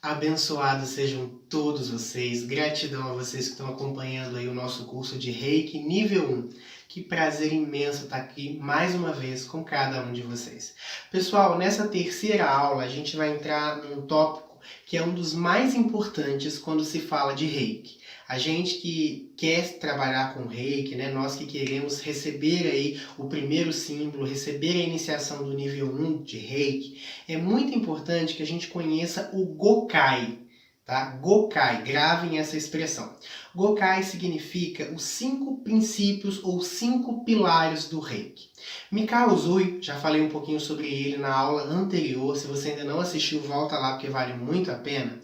Abençoados sejam todos vocês, gratidão a vocês que estão acompanhando aí o nosso curso de Reiki nível 1. Que prazer imenso estar aqui mais uma vez com cada um de vocês. Pessoal, nessa terceira aula a gente vai entrar num tópico que é um dos mais importantes quando se fala de Reiki. A gente que quer trabalhar com Reiki, né? Nós que queremos receber aí o primeiro símbolo, receber a iniciação do nível 1 de Reiki, é muito importante que a gente conheça o Gokai, tá? Gokai, gravem essa expressão. Gokai significa os 5 princípios ou 5 pilares do Reiki. Mikao Usui, já falei um pouquinho sobre ele na aula anterior, se você ainda não assistiu, volta lá porque vale muito a pena.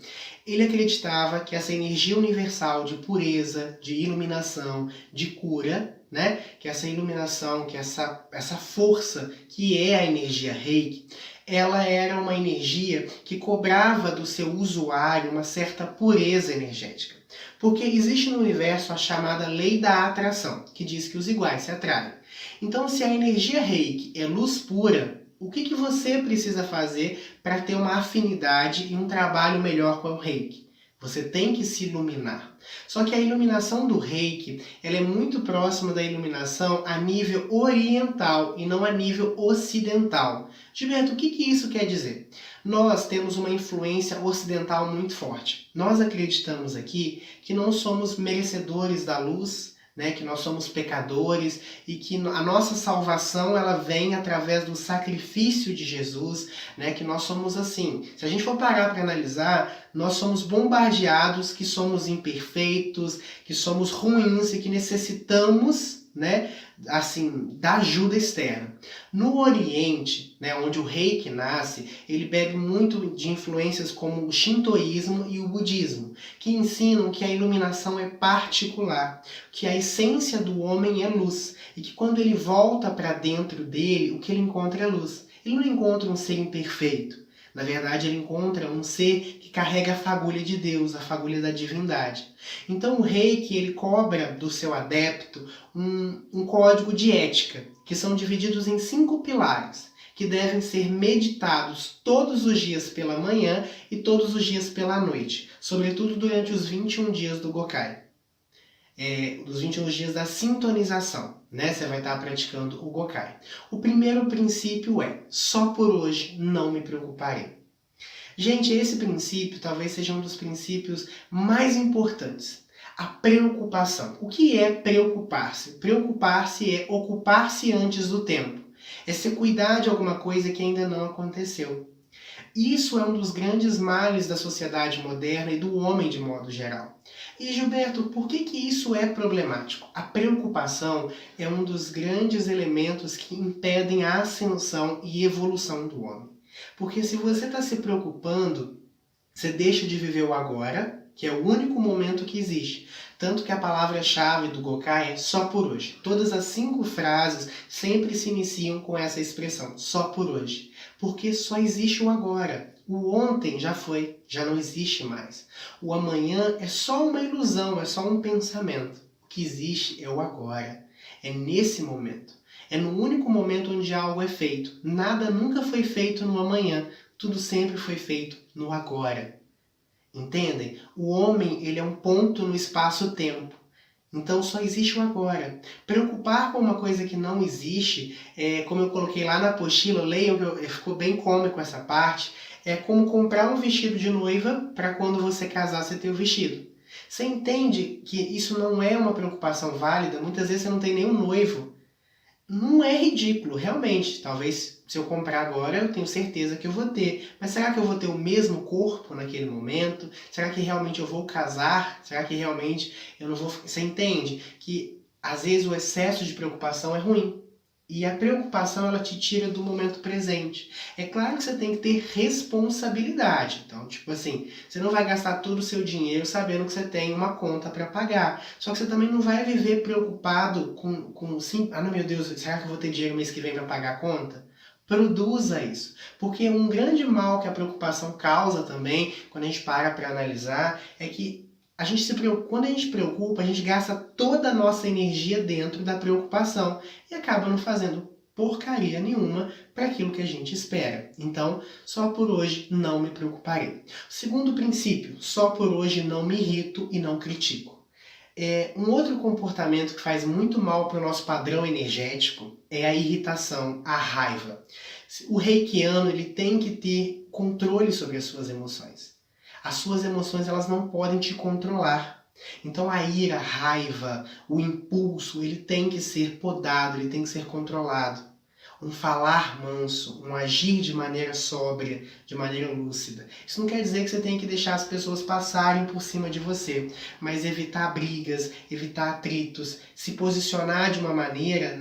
Ele acreditava que essa energia universal de pureza, de iluminação, de cura, né? Que essa iluminação, que essa força que é a energia Reiki, ela era uma energia que cobrava do seu usuário uma certa pureza energética. Porque existe no universo a chamada lei da atração, que diz que os iguais se atraem. Então, se a energia Reiki é luz pura, o que você precisa fazer para ter uma afinidade e um trabalho melhor com o Reiki? Você tem que se iluminar. Só que a iluminação do Reiki, ela é muito próxima da iluminação a nível oriental e não a nível ocidental. Gilberto, o que isso quer dizer? Nós temos uma influência ocidental muito forte. Nós acreditamos aqui que não somos merecedores da luz, né, que nós somos pecadores e que a nossa salvação ela vem através do sacrifício de Jesus, né, que nós somos assim. Se a gente for parar para analisar, nós somos bombardeados que somos imperfeitos, que somos ruins e que necessitamos, né, assim, da ajuda externa. No Oriente, né, onde o Reiki nasce, ele bebe muito de influências como o Shintoísmo e o Budismo, que ensinam que a iluminação é particular, que a essência do homem é luz, e que quando ele volta para dentro dele, o que ele encontra é luz. Ele não encontra um ser imperfeito. Na verdade, ele encontra um ser que carrega a fagulha de Deus, a fagulha da divindade. Então, o Reiki ele cobra do seu adepto um código de ética, que são divididos em 5 pilares, que devem ser meditados todos os dias pela manhã e todos os dias pela noite, sobretudo durante os 21 dias do Gokai. Os 21 dias da sintonização, né? Você vai estar praticando o Gokai. O primeiro princípio é: só por hoje não me preocuparei. Gente, esse princípio talvez seja um dos princípios mais importantes. A preocupação. O que é preocupar-se? Preocupar-se é ocupar-se antes do tempo. É se cuidar de alguma coisa que ainda não aconteceu. Isso é um dos grandes males da sociedade moderna e do homem de modo geral. E Gilberto, por que isso é problemático? A preocupação é um dos grandes elementos que impedem a ascensão e evolução do homem. Porque se você está se preocupando, você deixa de viver o agora, que é o único momento que existe. Tanto que a palavra-chave do Gokai é só por hoje. Todas as 5 frases sempre se iniciam com essa expressão, só por hoje. Porque só existe o agora. O ontem já foi, já não existe mais. O amanhã é só uma ilusão, é só um pensamento. O que existe é o agora. É nesse momento. É no único momento onde algo é feito. Nada nunca foi feito no amanhã. Tudo sempre foi feito no agora. Entendem? O homem ele é um ponto no espaço-tempo. Então só existe o agora. Preocupar com uma coisa que não existe, como eu coloquei lá na apostila, leiam, ficou bem cômico essa parte, é como comprar um vestido de noiva para quando você casar você ter o vestido. Você entende que isso não é uma preocupação válida? Muitas vezes você não tem nenhum noivo. Não é ridículo, realmente. Talvez se eu comprar agora, eu tenho certeza que eu vou ter. Mas será que eu vou ter o mesmo corpo naquele momento? Será que realmente eu vou casar? Será que realmente eu não vou... Você entende que às vezes o excesso de preocupação é ruim. E a preocupação ela te tira do momento presente. É claro que você tem que ter responsabilidade. Então, tipo assim, você não vai gastar todo o seu dinheiro sabendo que você tem uma conta para pagar. Só que você também não vai viver preocupado com sim, ah, não, meu Deus, será que eu vou ter dinheiro mês que vem para pagar a conta? Produza isso. Porque um grande mal que a preocupação causa também, quando a gente para analisar, é que quando a gente preocupa, a gente gasta toda a nossa energia dentro da preocupação e acaba não fazendo porcaria nenhuma para aquilo que a gente espera. Então, só por hoje não me preocuparei. Segundo princípio, só por hoje não me irrito e não critico. Um outro comportamento que faz muito mal para o nosso padrão energético é a irritação, a raiva. O reikiano ele tem que ter controle sobre as suas emoções. As suas emoções elas não podem te controlar. Então a ira, a raiva, o impulso, ele tem que ser podado, ele tem que ser controlado. Um falar manso, um agir de maneira sóbria, de maneira lúcida. Isso não quer dizer que você tem que deixar as pessoas passarem por cima de você, mas evitar brigas, evitar atritos, se posicionar de uma maneira,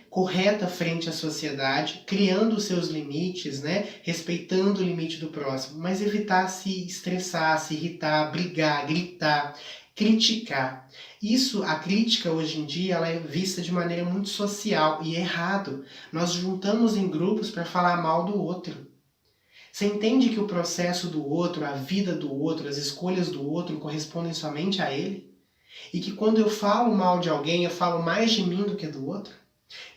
correta frente à sociedade, criando os seus limites, respeitando o limite do próximo, mas evitar se estressar, se irritar, brigar, gritar, criticar. A crítica hoje em dia ela é vista de maneira muito social e é errado. Nós juntamos em grupos para falar mal do outro. Você entende que o processo do outro, a vida do outro, as escolhas do outro correspondem somente a ele? E que quando eu falo mal de alguém, eu falo mais de mim do que do outro?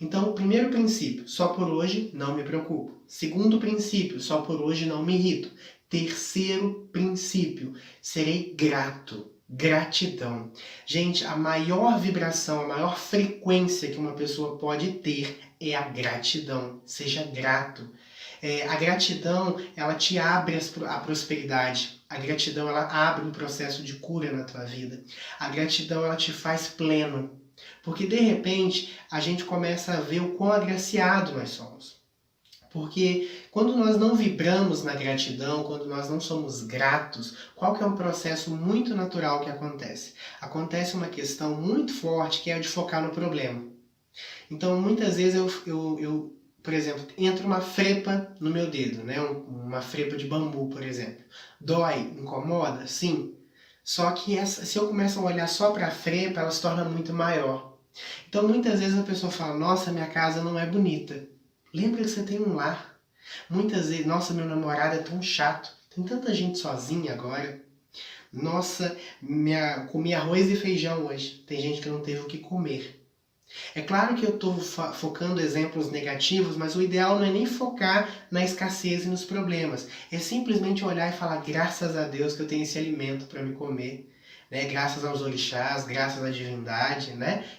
Então, o primeiro princípio, só por hoje não me preocupo. Segundo princípio, só por hoje não me irrito. Terceiro princípio, serei grato. Gratidão. Gente, a maior vibração, a maior frequência que uma pessoa pode ter é a gratidão. Seja grato. A gratidão, ela te abre a prosperidade. A gratidão, ela abre um processo de cura na tua vida. A gratidão, ela te faz pleno. Porque, de repente, a gente começa a ver o quão agraciado nós somos. Porque quando nós não vibramos na gratidão, quando nós não somos gratos, qual que é um processo muito natural que acontece? Acontece uma questão muito forte que é a de focar no problema. Então, muitas vezes eu por exemplo, entra uma frepa no meu dedo, uma frepa de bambu, por exemplo. Dói, incomoda? Sim. Só que se eu começo a olhar só para a frepa, ela se torna muito maior. Então, muitas vezes a pessoa fala, nossa, minha casa não é bonita. Lembra que você tem um lar. Muitas vezes, nossa, meu namorado é tão chato. Tem tanta gente sozinha agora. Nossa, comi arroz e feijão hoje. Tem gente que não teve o que comer. É claro que eu estou focando exemplos negativos, mas o ideal não é nem focar na escassez e nos problemas. É simplesmente olhar e falar, graças a Deus que eu tenho esse alimento para me comer. Graças aos orixás, graças à divindade,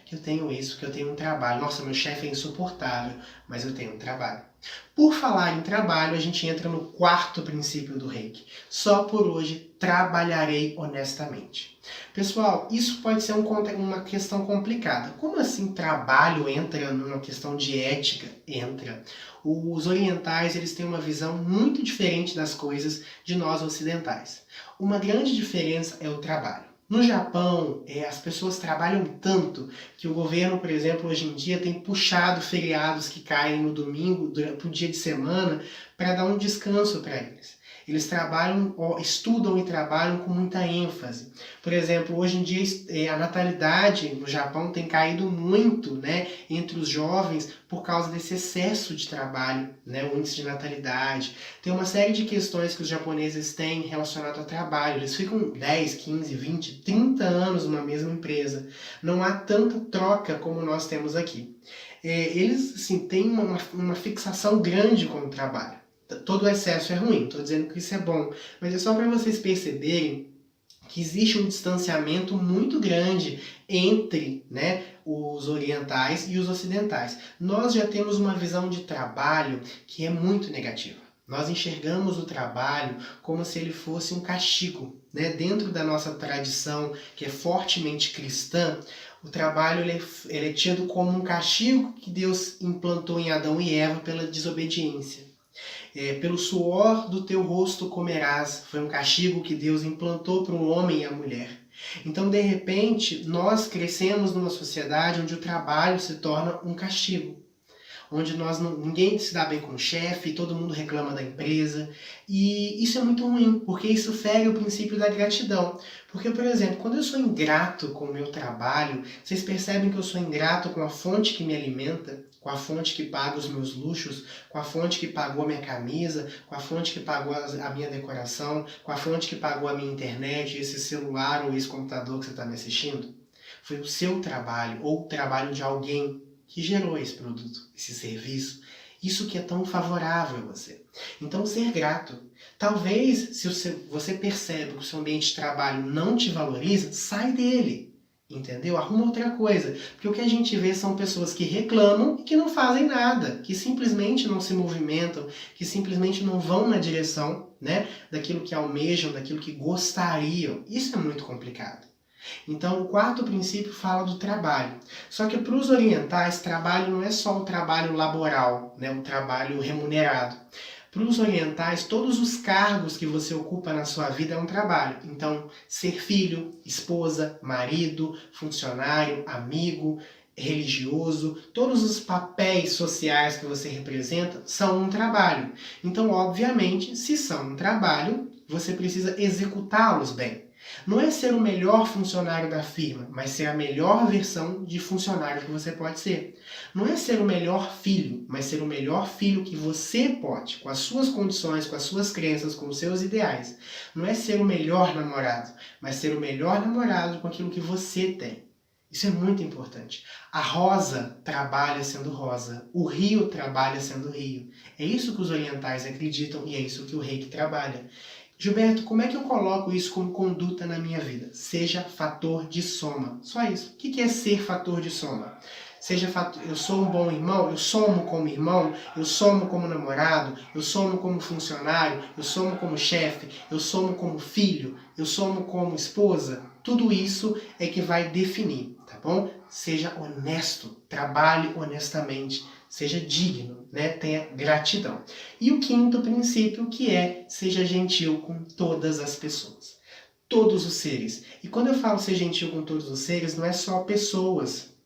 que eu tenho isso, que eu tenho um trabalho. Nossa, meu chefe é insuportável, mas eu tenho um trabalho. Por falar em trabalho, a gente entra no quarto princípio do Reiki. Só por hoje trabalharei honestamente. Pessoal, isso pode ser uma questão complicada. Como assim trabalho entra numa questão de ética? Entra. Os orientais eles têm uma visão muito diferente das coisas de nós ocidentais. Uma grande diferença é o trabalho. No Japão, as pessoas trabalham tanto que o governo, por exemplo, hoje em dia tem puxado feriados que caem no domingo, durante o dia de semana, para dar um descanso para eles. Eles estudam e trabalham com muita ênfase. Por exemplo, hoje em dia a natalidade no Japão tem caído muito, entre os jovens por causa desse excesso de trabalho, o índice de natalidade. Tem uma série de questões que os japoneses têm relacionado ao trabalho. Eles ficam 10, 15, 20, 30 anos numa mesma empresa. Não há tanta troca como nós temos aqui. Eles assim, têm uma fixação grande com o trabalho. Todo excesso é ruim, estou dizendo que isso é bom, mas é só para vocês perceberem que existe um distanciamento muito grande entre os orientais e os ocidentais. Nós já temos uma visão de trabalho que é muito negativa. Nós enxergamos o trabalho como se ele fosse um castigo. Dentro da nossa tradição, que é fortemente cristã, o trabalho ele é tido como um castigo que Deus implantou em Adão e Eva pela desobediência. Pelo suor do teu rosto comerás. Foi um castigo que Deus implantou para o homem e a mulher. Então, de repente, nós crescemos numa sociedade onde o trabalho se torna um castigo. Onde ninguém se dá bem com o chefe, todo mundo reclama da empresa. E isso é muito ruim, porque isso fere o princípio da gratidão. Porque, por exemplo, quando eu sou ingrato com o meu trabalho, vocês percebem que eu sou ingrato com a fonte que me alimenta, com a fonte que paga os meus luxos, com a fonte que pagou a minha camisa, com a fonte que pagou a minha decoração, com a fonte que pagou a minha internet, esse celular ou esse computador que você está me assistindo? Foi o seu trabalho ou o trabalho de alguém. que gerou esse produto, esse serviço, isso que é tão favorável a você. Então, ser grato. Talvez, se você percebe que o seu ambiente de trabalho não te valoriza, sai dele. Entendeu? Arruma outra coisa. Porque o que a gente vê são pessoas que reclamam e que não fazem nada, que simplesmente não se movimentam, que simplesmente não vão na direção, né, daquilo que almejam, daquilo que gostariam. Isso é muito complicado. Então, o quarto princípio fala do trabalho. Só que para os orientais, trabalho não é só o trabalho laboral, né, o trabalho remunerado. Para os orientais, todos os cargos que você ocupa na sua vida é um trabalho. Então, ser filho, esposa, marido, funcionário, amigo, religioso, todos os papéis sociais que você representa são um trabalho. Então, obviamente, se são um trabalho, você precisa executá-los bem. Não é ser o melhor funcionário da firma, mas ser a melhor versão de funcionário que você pode ser. Não é ser o melhor filho, mas ser o melhor filho que você pode, com as suas condições, com as suas crenças, com os seus ideais. Não é ser o melhor namorado, mas ser o melhor namorado com aquilo que você tem. Isso é muito importante. A rosa trabalha sendo rosa, o rio trabalha sendo rio. É isso que os orientais acreditam e é isso que o Reiki trabalha. Gilberto, como é que eu coloco isso como conduta na minha vida? Seja fator de soma. Só isso. O que é ser fator de soma? Eu sou um bom irmão, eu somo como irmão, eu somo como namorado, eu somo como funcionário, eu somo como chefe, eu somo como filho, eu somo como esposa. Tudo isso é que vai definir, tá bom? Seja honesto, trabalhe honestamente, seja digno, né? Tenha gratidão. E o quinto princípio, que é seja gentil com todas as pessoas. Todos os seres. E quando eu falo ser gentil com todos os seres, não é só pessoas.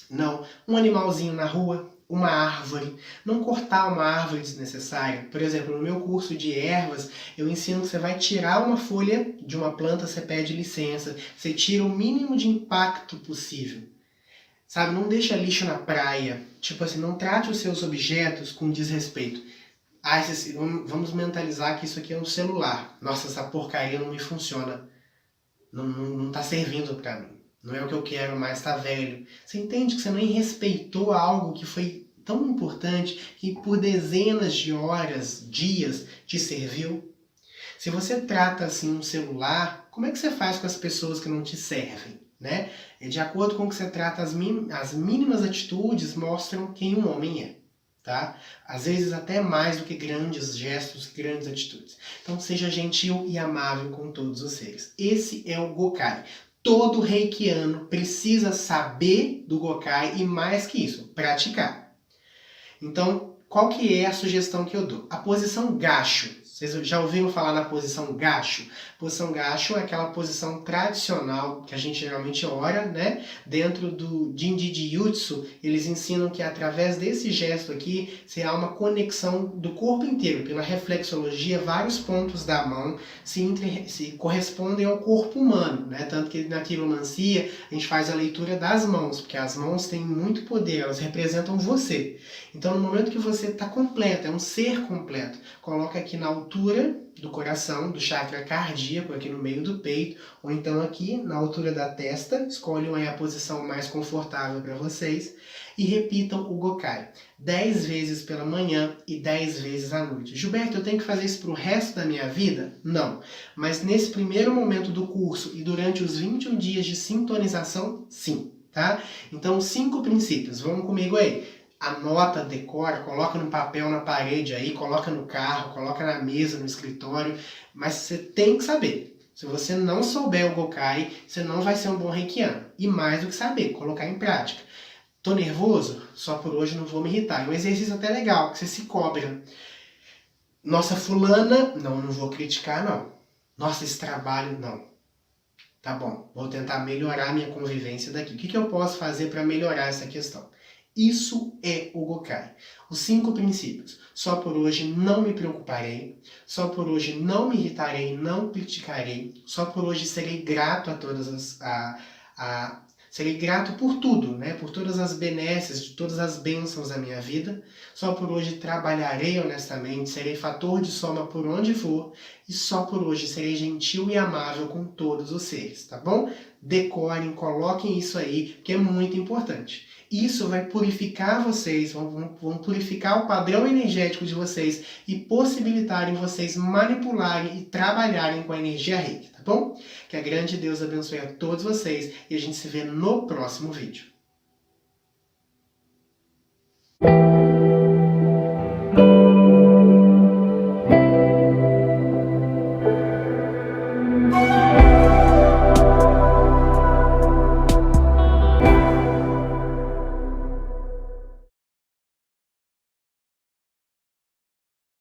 Não, um animalzinho na rua, uma árvore, não cortar uma árvore desnecessária. Por exemplo, no meu curso de ervas, eu ensino que você vai tirar uma folha de uma planta, você pede licença, você tira o mínimo de impacto possível. Sabe, não deixa lixo na praia, tipo assim, não trate os seus objetos com desrespeito. Vamos mentalizar que isso aqui é um celular. Nossa, essa porcaria não me funciona, não tá servindo para mim. Não é o que eu quero mais, tá velho. Você entende que você nem respeitou algo que foi tão importante, que por dezenas de horas, dias, te serviu? Se você trata assim um celular, como é que você faz com as pessoas que não te servem? Né? De acordo com o que você trata, as mínimas atitudes mostram quem um homem é. Tá? Às vezes até mais do que grandes gestos, grandes atitudes. Então seja gentil e amável com todos os seres. Esse é o Gokai. Todo reikiano precisa saber do Gokai e, mais que isso, praticar. Então, qual que é a sugestão que eu dou? A posição gacho. Vocês já ouviram falar na posição gacho? Posição gacho é aquela posição tradicional que a gente geralmente ora, né? Dentro do Jinji-Jutsu, eles ensinam que através desse gesto aqui, se há uma conexão do corpo inteiro. Pela reflexologia, vários pontos da mão se correspondem ao corpo humano, né? Tanto que na quiromancia a gente faz a leitura das mãos, porque as mãos têm muito poder, elas representam você. Então, no momento que você está completo, é um ser completo, coloca aqui na altura do coração, do chakra cardíaco, aqui no meio do peito, ou então aqui na altura da testa, escolham aí a posição mais confortável para vocês, e repitam o Gokai 10 vezes pela manhã e 10 vezes à noite. Gilberto, eu tenho que fazer isso para o resto da minha vida? Não, mas nesse primeiro momento do curso e durante os 21 dias de sintonização, sim, tá? Então, 5 princípios, vamos comigo aí. Anota, decora, coloca no papel na parede aí, coloca no carro, coloca na mesa, no escritório, mas você tem que saber. Se você não souber o Gokai, você não vai ser um bom reikiano. E mais do que saber, colocar em prática. Tô nervoso? Só por hoje não vou me irritar. É um exercício até legal, que você se cobra. Nossa, fulana, não vou criticar não. Nossa, esse trabalho, não. Tá bom, vou tentar melhorar a minha convivência daqui. O que eu posso fazer para melhorar essa questão? Isso é o Gokai. Os 5 princípios. Só por hoje não me preocuparei. Só por hoje não me irritarei, não criticarei. Só por hoje serei grato a todas serei grato por tudo, né? Por todas as benesses, de todas as bênçãos da minha vida. Só por hoje trabalharei honestamente, serei fator de soma por onde for. E só por hoje serei gentil e amável com todos os seres, tá bom? decorem, coloquem isso aí, que é muito importante. Isso vai purificar vocês, vão purificar o padrão energético de vocês e possibilitarem vocês manipularem e trabalharem com a energia Reiki, tá bom? Que a grande Deus abençoe a todos vocês e a gente se vê no próximo vídeo.